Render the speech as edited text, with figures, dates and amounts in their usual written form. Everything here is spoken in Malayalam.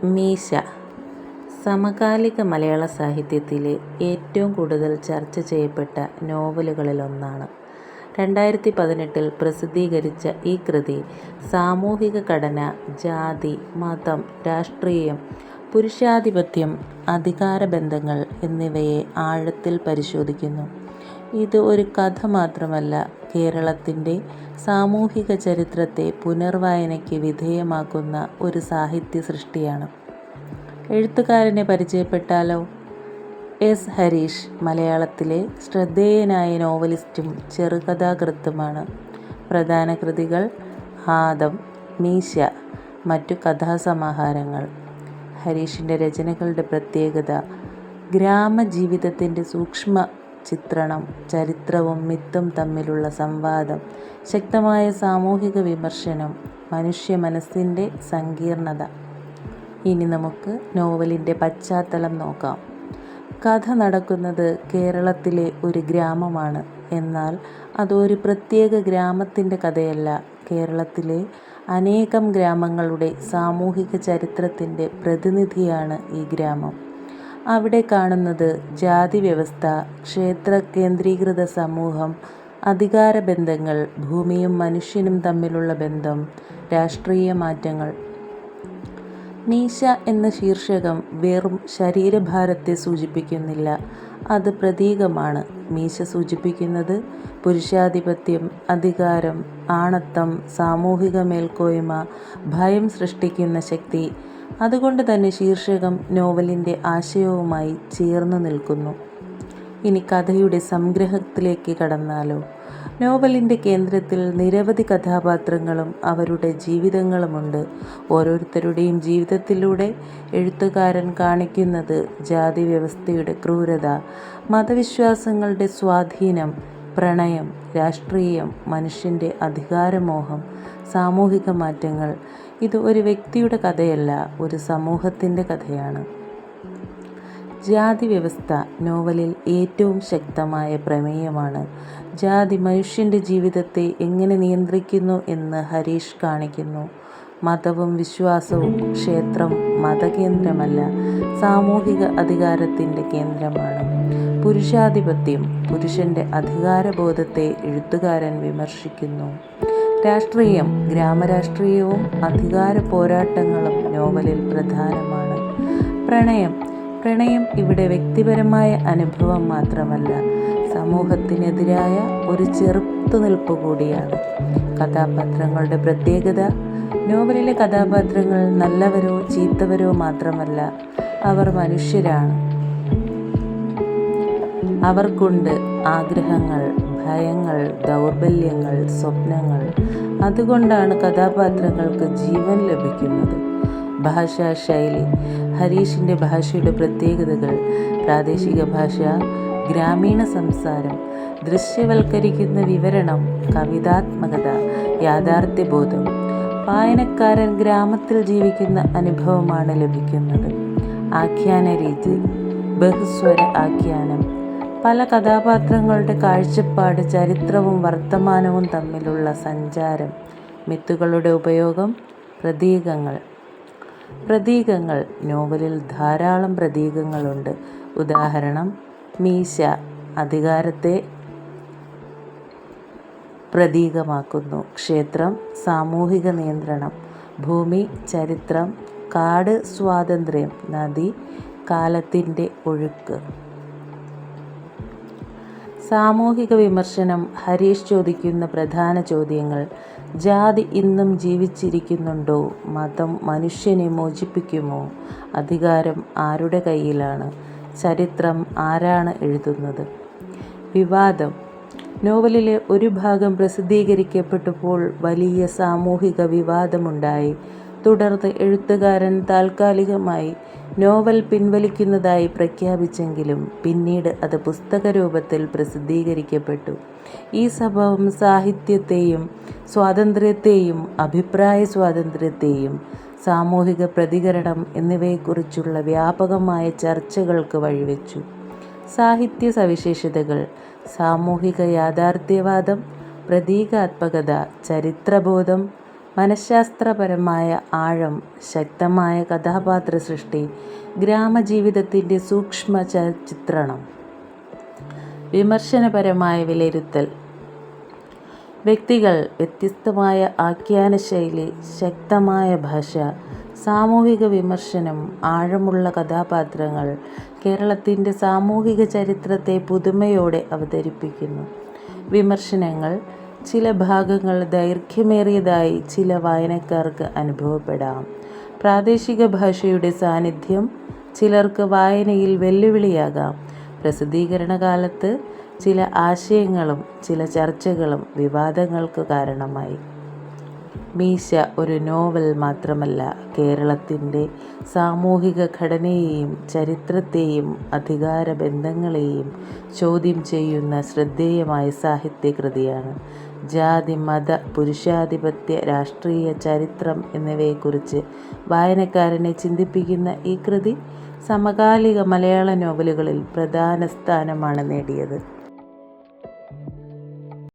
മീശ സമകാലിക മലയാള സാഹിത്യത്തിലെ ഏറ്റവും കൂടുതൽ ചർച്ച ചെയ്യപ്പെട്ട നോവലുകളിലൊന്നാണ്. 2018 പ്രസിദ്ധീകരിച്ച ഈ കൃതി സാമൂഹിക ഘടന, ജാതി, മതം, രാഷ്ട്രീയം, പുരുഷാധിപത്യം, അധികാരബന്ധങ്ങൾ എന്നിവയെ ആഴത്തിൽ പരിശോധിക്കുന്നു. ഇത് ഒരു കഥ മാത്രമല്ല, കേരളത്തിൻ്റെ സാമൂഹിക ചരിത്രത്തെ പുനർവായനയ്ക്ക് വിധേയമാക്കുന്ന ഒരു സാഹിത്യ സൃഷ്ടിയാണ്. എഴുത്തുകാരനെ പരിചയപ്പെട്ടാലോ? എസ്. ഹരീഷ് മലയാളത്തിലെ ശ്രദ്ധേയനായ നോവലിസ്റ്റും ചെറുകഥാകൃത്തുമാണ്. പ്രധാന കൃതികൾ: ആദം, മീശ, മറ്റു കഥാസമാഹാരങ്ങൾ. ഹരീഷിൻ്റെ രചനകളുടെ പ്രത്യേകത: ഗ്രാമജീവിതത്തിൻ്റെ സൂക്ഷ്മ ചിത്രണം, ചരിത്രവും മിത്തും തമ്മിലുള്ള സംവാദം, ശക്തമായ സാമൂഹിക വിമർശനം, മനുഷ്യ മനസ്സിൻ്റെ സങ്കീർണത. ഇനി നമുക്ക് നോവലിൻ്റെ പശ്ചാത്തലം നോക്കാം. കഥ നടക്കുന്നത് കേരളത്തിലെ ഒരു ഗ്രാമമാണ്. എന്നാൽ അതൊരു പ്രത്യേക ഗ്രാമത്തിൻ്റെ കഥയല്ല. കേരളത്തിലെ അനേകം ഗ്രാമങ്ങളുടെ സാമൂഹിക ചരിത്രത്തിൻ്റെ പ്രതിനിധിയാണ് ഈ ഗ്രാമം. അവിടെ കാണുന്നത് ജാതി വ്യവസ്ഥ, ക്ഷേത്ര കേന്ദ്രീകൃത സമൂഹം, അധികാരബന്ധങ്ങൾ, ഭൂമിയും മനുഷ്യനും തമ്മിലുള്ള ബന്ധം, രാഷ്ട്രീയ മാറ്റങ്ങൾ. മീശ എന്ന ശീർഷകം വെറും ശരീരഭാരത്തെ സൂചിപ്പിക്കുന്നില്ല, അത് പ്രതീകമാണ്. മീശ സൂചിപ്പിക്കുന്നത് പുരുഷാധിപത്യം, അധികാരം, ആണത്തം, സാമൂഹിക മേൽക്കോയ്മ, ഭയം സൃഷ്ടിക്കുന്ന ശക്തി. അതുകൊണ്ട് തന്നെ ശീർഷകം നോവലിൻ്റെ ആശയവുമായി ചേർന്നു നിൽക്കുന്നു. ഇനി കഥയുടെ സംഗ്രഹത്തിലേക്ക് കടന്നാലോ? നോവലിൻ്റെ കേന്ദ്രത്തിൽ നിരവധി കഥാപാത്രങ്ങളും അവരുടെ ജീവിതങ്ങളുമുണ്ട്. ഓരോരുത്തരുടെയും ജീവിതത്തിലൂടെ എഴുത്തുകാരൻ കാണിക്കുന്നത് ജാതി വ്യവസ്ഥയുടെ ക്രൂരത, മതവിശ്വാസങ്ങളുടെ സ്വാധീനം, പ്രണയം, രാഷ്ട്രീയം, മനുഷ്യൻ്റെ അധികാരമോഹം, സാമൂഹിക മാറ്റങ്ങൾ. ഇത് ഒരു വ്യക്തിയുടെ കഥയല്ല, ഒരു സമൂഹത്തിൻ്റെ കഥയാണ്. ജാതി വ്യവസ്ഥ നോവലിൽ ഏറ്റവും ശക്തമായ പ്രമേയമാണ്. ജാതി മനുഷ്യൻ്റെ ജീവിതത്തെ എങ്ങനെ നിയന്ത്രിക്കുന്നു എന്ന് ഹരീഷ് കാണിക്കുന്നു. മതവും വിശ്വാസവും. ക്ഷേത്രം മതകേന്ദ്രമല്ല, സാമൂഹിക അധികാരത്തിൻ്റെ കേന്ദ്രമാണ്. പുരുഷാധിപത്യം. പുരുഷൻ്റെ അധികാരബോധത്തെ എഴുത്തുകാരൻ വിമർശിക്കുന്നു. രാഷ്ട്രീയം. ഗ്രാമരാഷ്ട്രീയവും അധികാര പോരാട്ടങ്ങളും നോവലിൽ പ്രധാനമാണ്. പ്രണയം ഇവിടെ വ്യക്തിപരമായ അനുഭവം മാത്രമല്ല, സമൂഹത്തിനെതിരായ ഒരു ചെറുത്തുനിൽപ്പ് കൂടിയാണ്. കഥാപാത്രങ്ങളുടെ പ്രത്യേകത: നോവലിലെ കഥാപാത്രങ്ങൾ നല്ലവരോ ചീത്തവരോ മാത്രമല്ല, അവർ മനുഷ്യരാണ്. അവർക്കുണ്ട് ആഗ്രഹങ്ങൾ, ഭയങ്ങൾ, ദൗർബല്യങ്ങൾ, സ്വപ്നങ്ങൾ. അതുകൊണ്ടാണ് കഥാപാത്രങ്ങൾക്ക് ജീവൻ ലഭിക്കുന്നത്. ഭാഷാശൈലി. ഹരീഷിൻ്റെ ഭാഷയുടെ പ്രത്യേകതകൾ: പ്രാദേശിക ഭാഷ, ഗ്രാമീണ സംസാരം, ദൃശ്യവൽക്കരിക്കുന്ന വിവരണം, കവിതാത്മകത, യാഥാർത്ഥ്യബോധം. വായനക്കാരൻ ഗ്രാമത്തിൽ ജീവിക്കുന്ന അനുഭവമാണ് ലഭിക്കുന്നത്. ആഖ്യാന രീതി. ബഹുസ്വര ആഖ്യാനം. പല കഥാപാത്രങ്ങളുടെ കാഴ്ചപ്പാട്, ചരിത്രവും വർത്തമാനവും തമ്മിലുള്ള സഞ്ചാരം. മിത്തുകളുടെ ഉപയോഗം. പ്രതീകങ്ങൾ. നോവലിൽ ധാരാളം പ്രതീകങ്ങളുണ്ട്. ഉദാഹരണം: മീശ അധികാരത്തെ പ്രതീകമാക്കുന്നു. ക്ഷേത്രം സാമൂഹിക നിയന്ത്രണം. ഭൂമി ചരിത്രം. കാട് സ്വാതന്ത്ര്യം. നദി കാലത്തിൻ്റെ ഒഴുക്ക്. സാമൂഹിക വിമർശനം. ഹരീഷ് ചോദിക്കുന്ന പ്രധാന ചോദ്യങ്ങൾ: ജാതി ഇന്നും ജീവിച്ചിരിക്കുന്നുണ്ടോ? മതം മനുഷ്യനെ മോചിപ്പിക്കുമോ? അധികാരം ആരുടെ കയ്യിലാണ്? ചരിത്രം ആരാണ് എഴുതുന്നത്? വിവാദം. നോവലിലെ ഒരു ഭാഗം പ്രസിദ്ധീകരിക്കപ്പെട്ടപ്പോൾ വലിയ സാമൂഹിക വിവാദമുണ്ടായി. തുടർന്ന് എഴുത്തുകാരൻ താൽക്കാലികമായി നോവൽ പിൻവലിക്കുന്നതായി പ്രഖ്യാപിച്ചെങ്കിലും പിന്നീട് അത് പുസ്തക രൂപത്തിൽ പ്രസിദ്ധീകരിക്കപ്പെട്ടു. ഈ സംഭവം സാഹിത്യത്തെയും സ്വാതന്ത്ര്യത്തെയും അഭിപ്രായ സ്വാതന്ത്ര്യത്തെയും സാമൂഹിക പ്രതികരണം എന്നിവയെക്കുറിച്ചുള്ള വ്യാപകമായ ചർച്ചകൾക്ക് വഴിവെച്ചു. സാഹിത്യ സവിശേഷതകൾ: സാമൂഹിക യാഥാർത്ഥ്യവാദം, പ്രതീകാത്മകത, ചരിത്രബോധം, മനഃശാസ്ത്രപരമായ ആഴം, ശക്തമായ കഥാപാത്ര സൃഷ്ടി, ഗ്രാമജീവിതത്തിൻ്റെ സൂക്ഷ്മ ചിത്രണം. വിമർശനപരമായ വിലയിരുത്തൽ. വ്യക്തികൾ, വ്യത്യസ്തമായ ആഖ്യാനശൈലി, ശക്തമായ ഭാഷ, സാമൂഹിക വിമർശനം, ആഴമുള്ള കഥാപാത്രങ്ങൾ കേരളത്തിൻ്റെ സാമൂഹിക ചരിത്രത്തെ പുതുമയോടെ അവതരിപ്പിക്കുന്നു. വിമർശനങ്ങൾ. ചില ഭാഗങ്ങൾ ദൈർഘ്യമേറിയതായി ചില വായനക്കാർക്ക് അനുഭവപ്പെടാം. പ്രാദേശിക ഭാഷയുടെ സാന്നിധ്യം ചിലർക്ക് വായനയിൽ വെല്ലുവിളിയാകാം. പ്രസിദ്ധീകരണ കാലത്ത് ചില ആശയങ്ങളും ചില ചർച്ചകളും വിവാദങ്ങൾക്ക് കാരണമായി. മീശ ഒരു നോവൽ മാത്രമല്ല, കേരളത്തിൻ്റെ സാമൂഹിക ഘടനയെയും ചരിത്രത്തെയും അധികാരബന്ധങ്ങളെയും ചോദ്യം ചെയ്യുന്ന ശ്രദ്ധേയമായ സാഹിത്യകൃതിയാണ്. ജാതി, മത, പുരുഷാധിപത്യ, രാഷ്ട്രീയ, ചരിത്രം എന്നിവയെക്കുറിച്ച് വായനക്കാരനെ ചിന്തിപ്പിക്കുന്ന ഈ കൃതി സമകാലിക മലയാള നോവലുകളിൽ പ്രധാന സ്ഥാനമാണ് നേടിയത്.